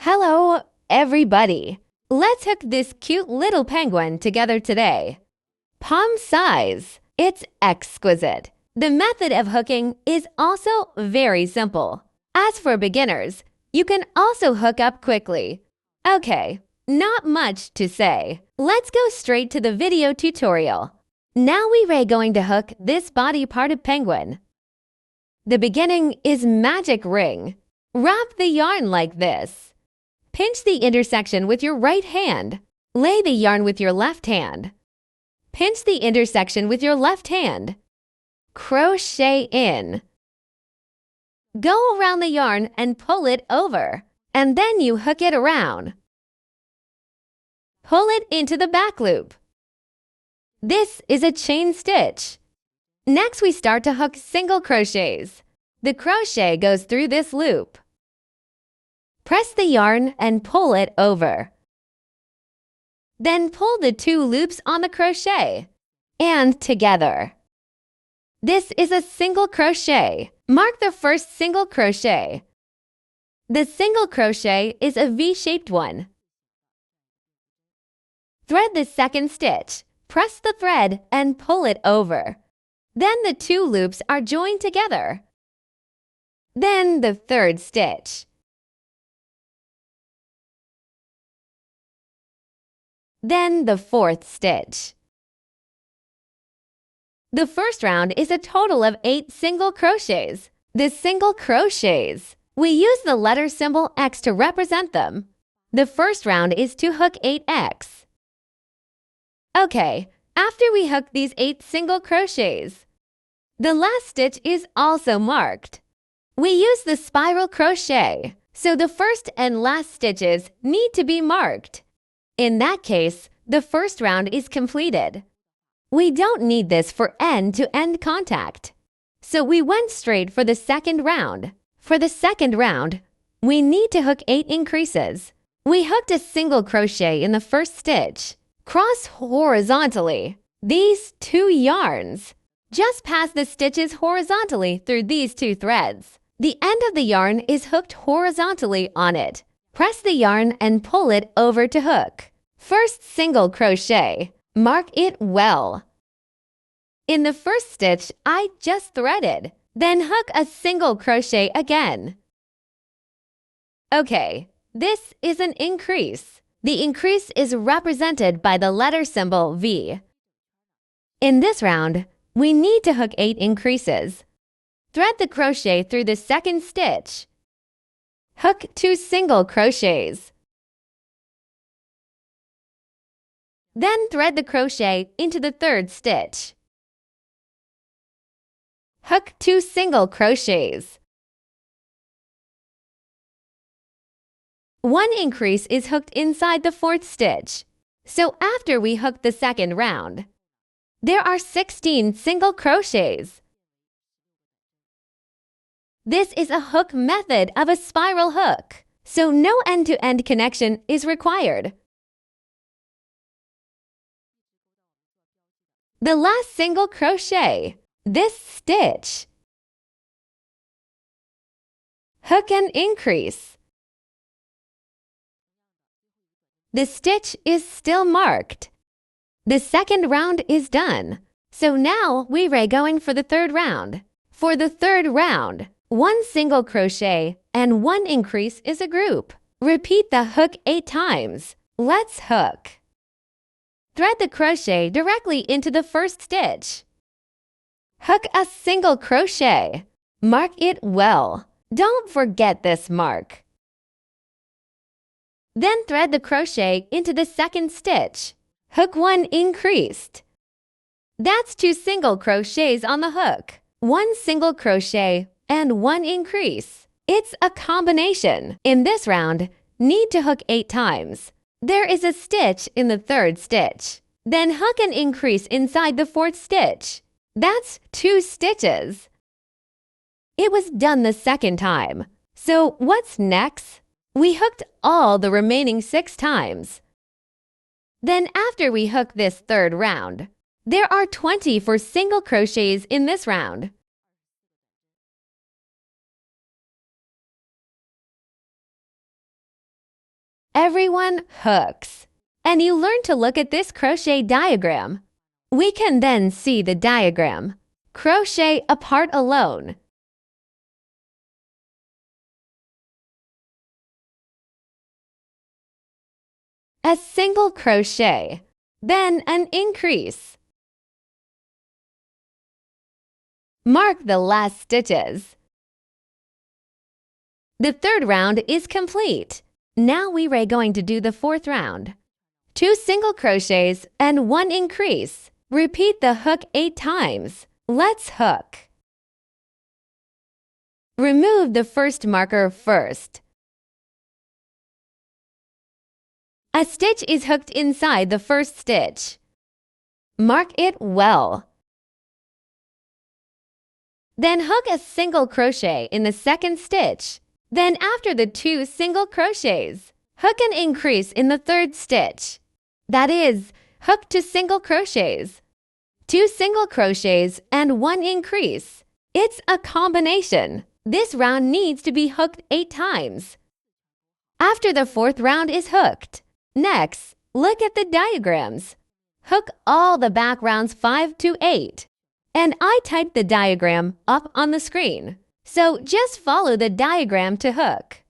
Hello, everybody! Let's hook this cute little penguin together today. Palm size. It's exquisite. The method of hooking is also very simple. As for beginners, you can also hook up quickly. Okay, not much to say. Let's go straight to the video tutorial. Now we're going to hook this body part of penguin. The beginning is magic ring. Wrap the yarn like this. Pinch the intersection with your right hand. Lay the yarn with your left hand. Pinch the intersection with your left hand. Crochet in. Go around the yarn and pull it over, and then you hook it around. Pull it into the back loop. This is a chain stitch. Next, we start to hook single crochets. The crochet goes through this loop. Press the yarn and pull it over. Then pull the two loops on the crochet and together. This is a single crochet. Mark the first single crochet. The single crochet is a V-shaped one. Thread the second stitch. Press the thread and pull it over. Then the two loops are joined together. Then the third stitch. Then the fourth stitch. The first round is a total of 8 single crochets. The single crochets, we use the letter symbol X to represent them. The first round is to hook 8X. Okay, after we hook these 8 single crochets, the last stitch is also marked. We use the spiral crochet, so the first and last stitches need to be marked. In that case, the first round is completed. We don't need this for end-to-end contact, so we went straight for the second round. For the second round, we need to hook 8 increases. We hooked a single crochet in the first stitch. Cross horizontally these 2 yarns. Just pass the stitches horizontally through these 2 threads. The end of the yarn is hooked horizontally on it. Press the yarn and pull it over to hook. First single crochet. Mark it well. In the first stitch, I just threaded. Then hook a single crochet again. Okay, this is an increase. The increase is represented by the letter symbol V. In this round, we need to hook 8 increases. Thread the crochet through the second stitch. Hook 2 single crochets. Then thread the crochet into the third stitch. Hook 2 single crochets. 1 increase is hooked inside the fourth stitch. So after we hook the second round, there are 16 single crochets. This is a hook method of a spiral hook, so no end-to-end connection is required. The last single crochet, this stitch. Hook and increase. The stitch is still marked. The second round is done. So now we're going for the third round. For the third round, 1 single crochet and 1 increase is a group. Repeat the hook 8 times. Let's hook. Thread the crochet directly into the first stitch. Hook a single crochet. Mark it well. Don't forget this mark. Then thread the crochet into the second stitch. Hook 1 increased. That's 2 single crochets on the hook. 1 single crochet and 1 increase. It's a combination. In this round, need to hook 8 times. There is a stitch in the third stitch. Then hook an increase inside the fourth stitch. That's 2 stitches. It was done the second time. So what's next? We hooked all the remaining 6 times. Then after we hook this third round, there are 24 single crochets in this round. Everyone hooks. And you learn to look at this crochet diagram. We can then see the diagram. Crochet a part alone. A single crochet, then an increase. Mark the last stitches. The third round is complete. Now we are going to do the fourth round. 2 single crochets and 1 increase. Repeat the hook 8 times. Let's hook. Remove the first marker first. A stitch is hooked inside the first stitch. Mark it well. Then hook a single crochet in the second stitch. Then after the 2 single crochets, hook an increase in the third stitch. That is, hook 2 single crochets. 2 single crochets and 1 increase. It's a combination. This round needs to be hooked 8 times. After the fourth round is hooked. Next, look at the diagrams. Hook all the back rounds 5 to 8. And I typed the diagram up on the screen. So just follow the diagram to hook.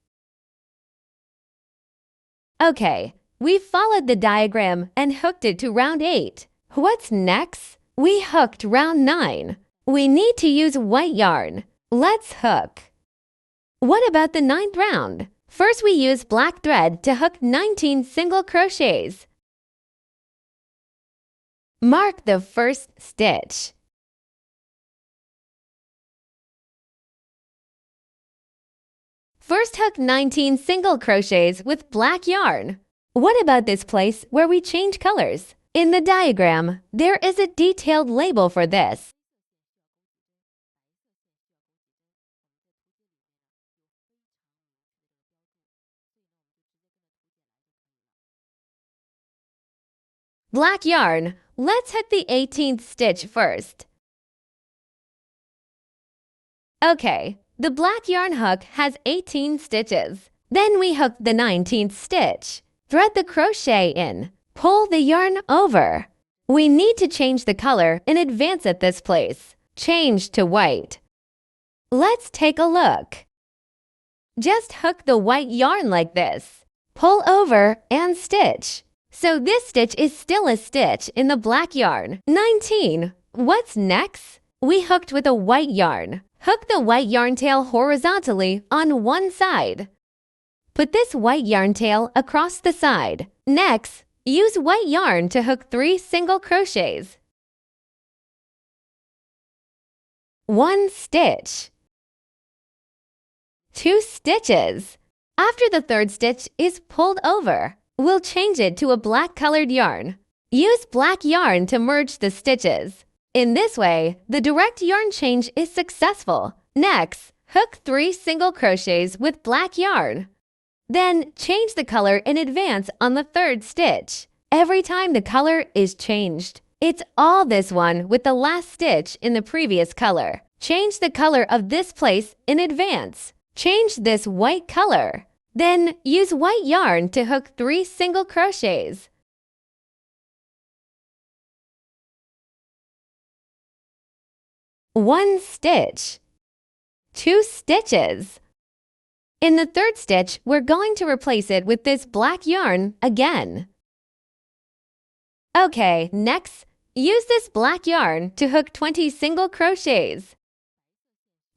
Okay, we followed the diagram and hooked it to round 8. What's next? We hooked round 9. We need to use white yarn. Let's hook. What about the 9th round? First, we use black thread to hook 19 single crochets. Mark the first stitch. First, hook 19 single crochets with black yarn. What about this place where we change colors? In the diagram, there is a detailed label for this. Black yarn. Let's hook the 18th stitch first. Okay, the black yarn hook has 18 stitches. Then we hook the 19th stitch. Thread the crochet in. Pull the yarn over. We need to change the color in advance at this place. Change to white. Let's take a look. Just hook the white yarn like this. Pull over and stitch. So this stitch is still a stitch in the black yarn. 19. What's next? We hooked with a white yarn. Hook the white yarn tail horizontally on one side. Put this white yarn tail across the side. Next, use white yarn to hook 3 single crochets. 1 stitch. 2 stitches. After the 3rd stitch is pulled over, we'll change it to a black colored yarn. Use black yarn to merge the stitches. In this way, the direct yarn change is successful. Next, hook 3 single crochets with black yarn. Then, change the color in advance on the 3rd stitch. Every time the color is changed, it's all this one with the last stitch in the previous color. Change the color of this place in advance. Change this white color. Then, use white yarn to hook 3 single crochets. One stitch. 2 stitches. In the 3rd stitch, we're going to replace it with this black yarn again. Okay, next, use this black yarn to hook 20 single crochets.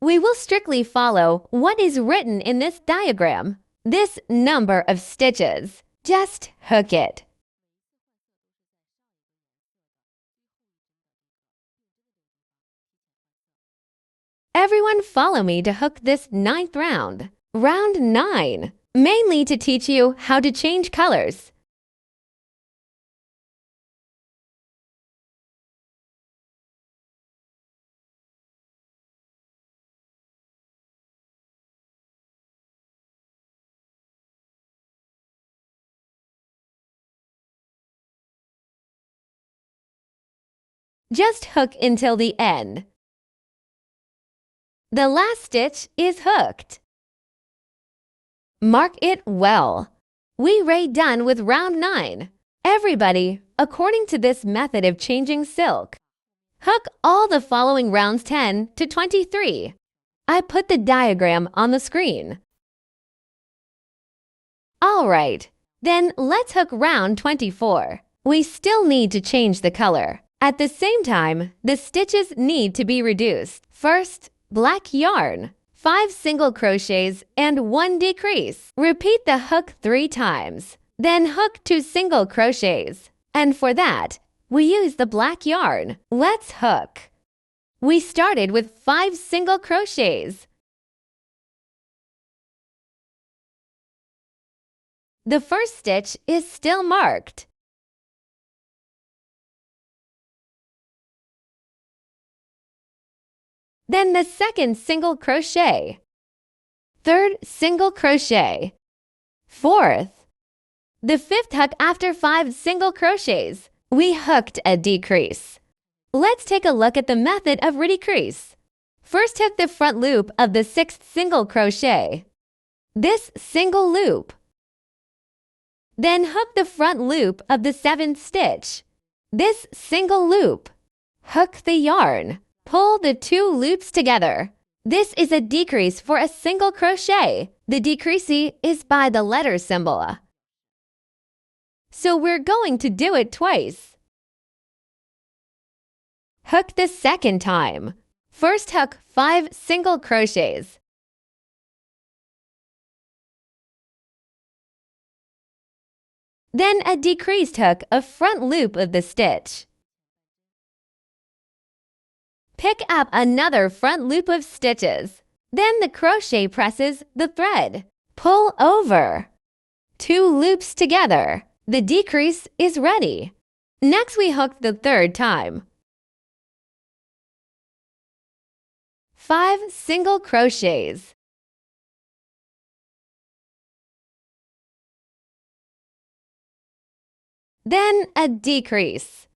We will strictly follow what is written in this diagram. This number of stitches. Just hook it. Everyone follow me to hook this 9th round. Round 9, mainly to teach you how to change colors. Just hook until the end. The last stitch is hooked. Mark it well. We're done with round 9. Everybody, according to this method of changing silk, hook all the following rounds 10 to 23. I put the diagram on the screen. All right, then let's hook round 24. We still need to change the color. At the same time, the stitches need to be reduced. First, black yarn, 5 single crochets and 1 decrease. Repeat the hook 3 times. Then hook 2 single crochets. And for that, we use the black yarn. Let's hook. We started with 5 single crochets. The first stitch is still marked. Then the second single crochet, third single crochet, fourth. The fifth hook after 5 single crochets, we hooked a decrease. Let's take a look at the method of redecrease. First hook the front loop of the 6th single crochet, this single loop. Then hook the front loop of the 7th stitch, this single loop. Hook the yarn. Pull the 2 loops together. This is a decrease for a single crochet. The decreasee is by the letter symbol. So we're going to do it twice. Hook the second time. First hook 5 single crochets. Then a decreased hook a front loop of the stitch. Pick up another front loop of stitches. Then the crochet presses the thread. Pull over. 2 loops together. The decrease is ready. Next we hook the third time. 5 single crochets. Then a decrease.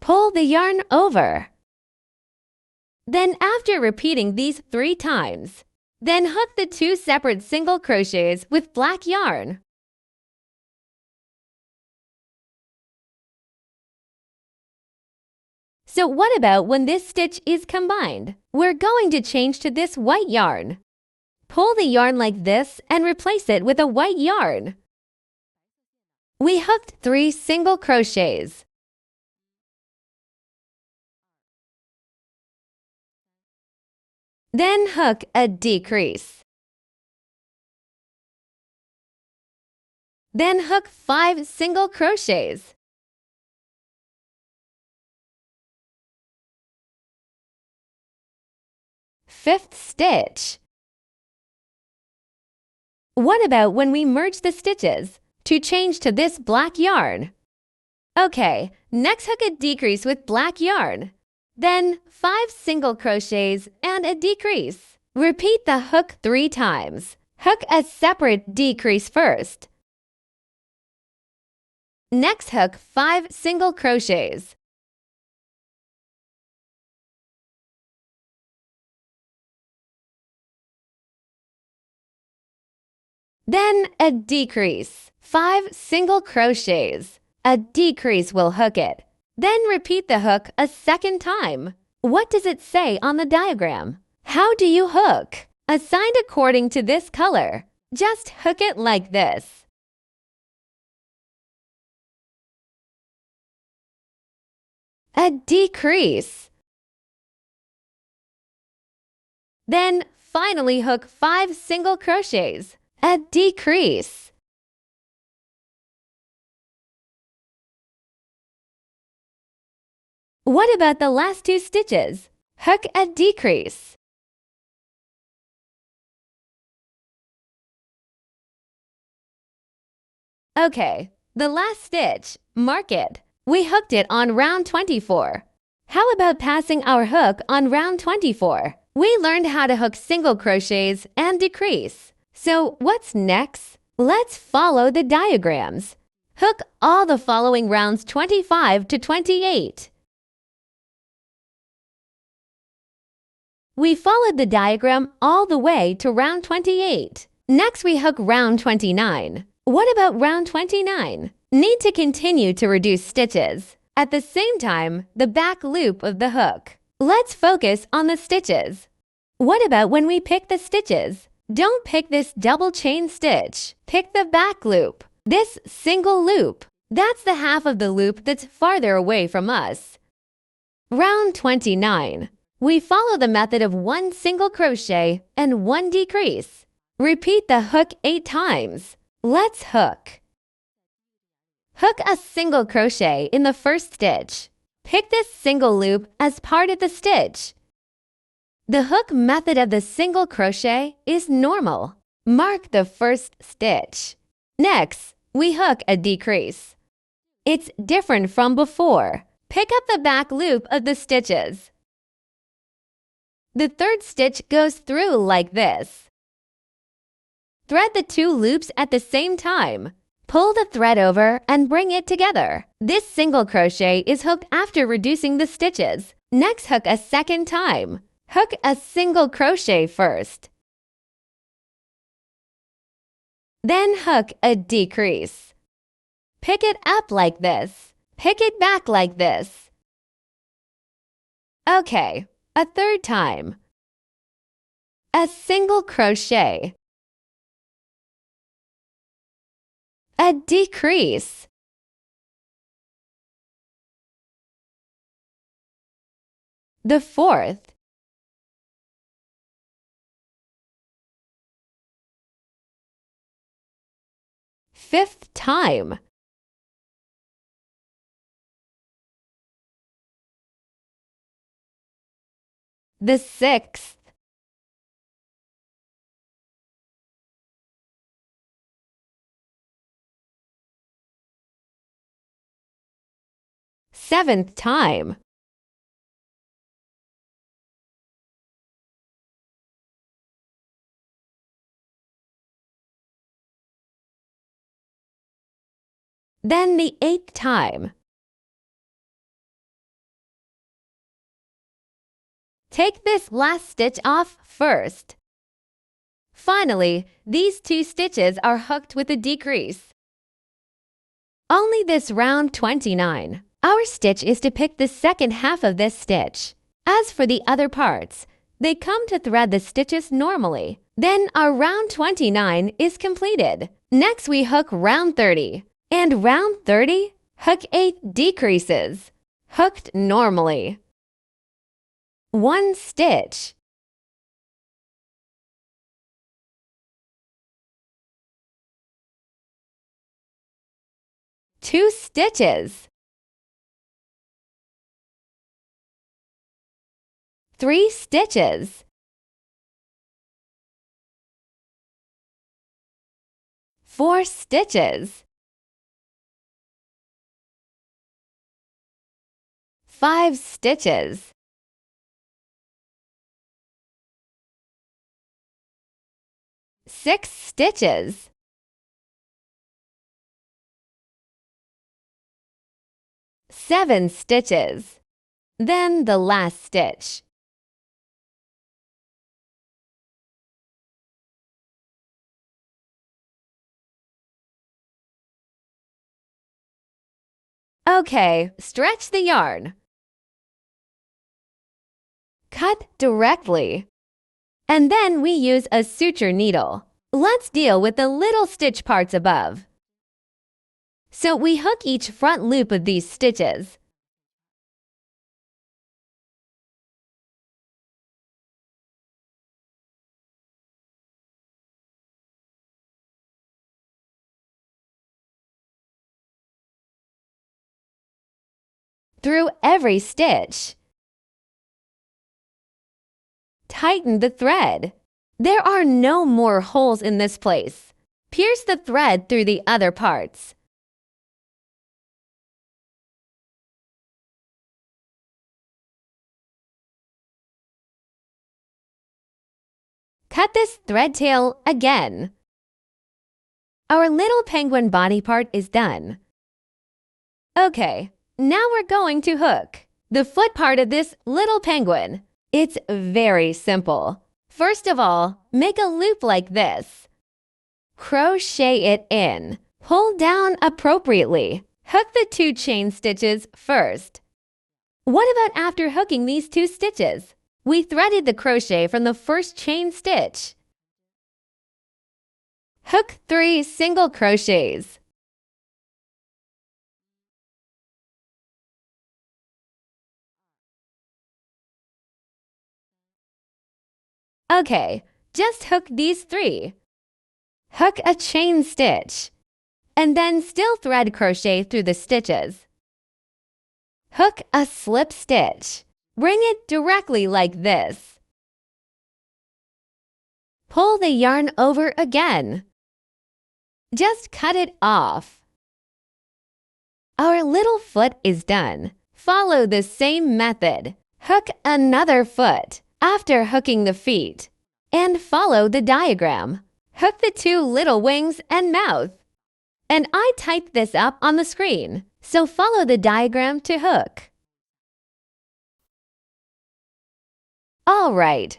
Pull the yarn over. Then after repeating these 3 times, then hook the 2 separate single crochets with black yarn. So what about when this stitch is combined? We're going to change to this white yarn. Pull the yarn like this and replace it with a white yarn. We hooked 3 single crochets. Then hook a decrease. Then hook 5 single crochets. Fifth stitch. What about when we merge the stitches to change to this black yarn? Okay, next hook a decrease with black yarn. Then 5 single crochets and a decrease. Repeat the hook 3 times. Hook a separate decrease first. Next hook 5 single crochets. Then a decrease. 5 single crochets. A decrease will hook it. Then repeat the hook a second time. What does it say on the diagram? How do you hook? Assigned according to this color. Just hook it like this. A decrease. Then finally hook 5 single crochets. A decrease. What about the last 2 stitches? Hook a decrease. Okay, the last stitch, mark it. We hooked it on round 24. How about passing our hook on round 24? We learned how to hook single crochets and decrease. So what's next? Let's follow the diagrams. Hook all the following rounds 25 to 28. We followed the diagram all the way to round 28. Next, we hook round 29. What about round 29? Need to continue to reduce stitches. At the same time, the back loop of the hook. Let's focus on the stitches. What about when we pick the stitches? Don't pick this double chain stitch. Pick the back loop. This single loop. That's the half of the loop that's farther away from us. Round 29. We follow the method of 1 single crochet and 1 decrease. Repeat the hook 8 times. Let's hook. Hook a single crochet in the first stitch. Pick this single loop as part of the stitch. The hook method of the single crochet is normal. Mark the first stitch. Next, we hook a decrease. It's different from before. Pick up the back loop of the stitches. The third stitch goes through like this. Thread the 2 loops at the same time. Pull the thread over and bring it together. This single crochet is hooked after reducing the stitches. Next, hook a second time. Hook a single crochet first. Then hook a decrease. Pick it up like this. Pick it back like this. Okay, a third time. A single crochet. A decrease. The fourth. Fifth time. The sixth. Seventh time. Then the 8th time. Take this last stitch off first. Finally, these 2 stitches are hooked with a decrease. Only this round 29. Our stitch is to pick the second half of this stitch. As for the other parts, they come to thread the stitches normally. Then our round 29 is completed. Next, we hook round 30. And round 30, hook 8 decreases. Hooked normally. 1 stitch. 2 stitches. 3 stitches. 4 stitches. 5 stitches. 6 stitches. 7 stitches. Then the last stitch. Okay, stretch the yarn. Cut directly. And then we use a suture needle. Let's deal with the little stitch parts above. So we hook each front loop of these stitches. Through every stitch. Tighten the thread. There are no more holes in this place. Pierce the thread through the other parts. Cut this thread tail again. Our little penguin body part is done. Okay, now we're going to hook the foot part of this little penguin. It's very simple. First of all, make a loop like this. Crochet it in. Pull down appropriately. Hook the 2 chain stitches first. What about after hooking these 2 stitches? We threaded the crochet from the first chain stitch. Hook 3 single crochets. Okay, just hook these 3. Hook a chain stitch, and then still thread crochet through the stitches. Hook a slip stitch. Bring it directly like this. Pull the yarn over again. Just cut it off. Our little foot is done. Follow the same method. Hook another foot after hooking the feet, and follow the diagram. Hook the 2 little wings and mouth. And I typed this up on the screen, so follow the diagram to hook. All right,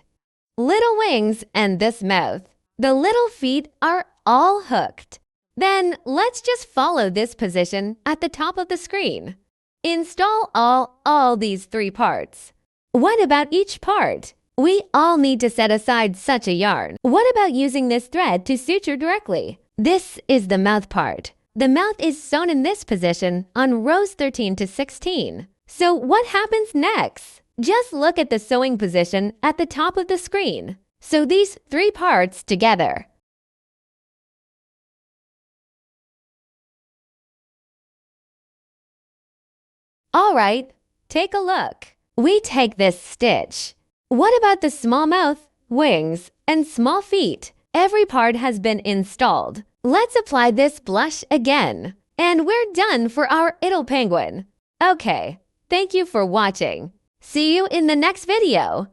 little wings and this mouth. The little feet are all hooked. Then let's just follow this position at the top of the screen. Install all these 3 parts. What about each part? We all need to set aside such a yarn. What about using this thread to suture directly? This is the mouth part. The mouth is sewn in this position on rows 13 to 16. So what happens next? Just look at the sewing position at the top of the screen. Sew these 3 parts together. All right, take a look. We take this stitch. What about the small mouth, wings, and small feet? Every part has been installed. Let's apply this blush again. And we're done for our little penguin. Okay, thank you for watching. See you in the next video.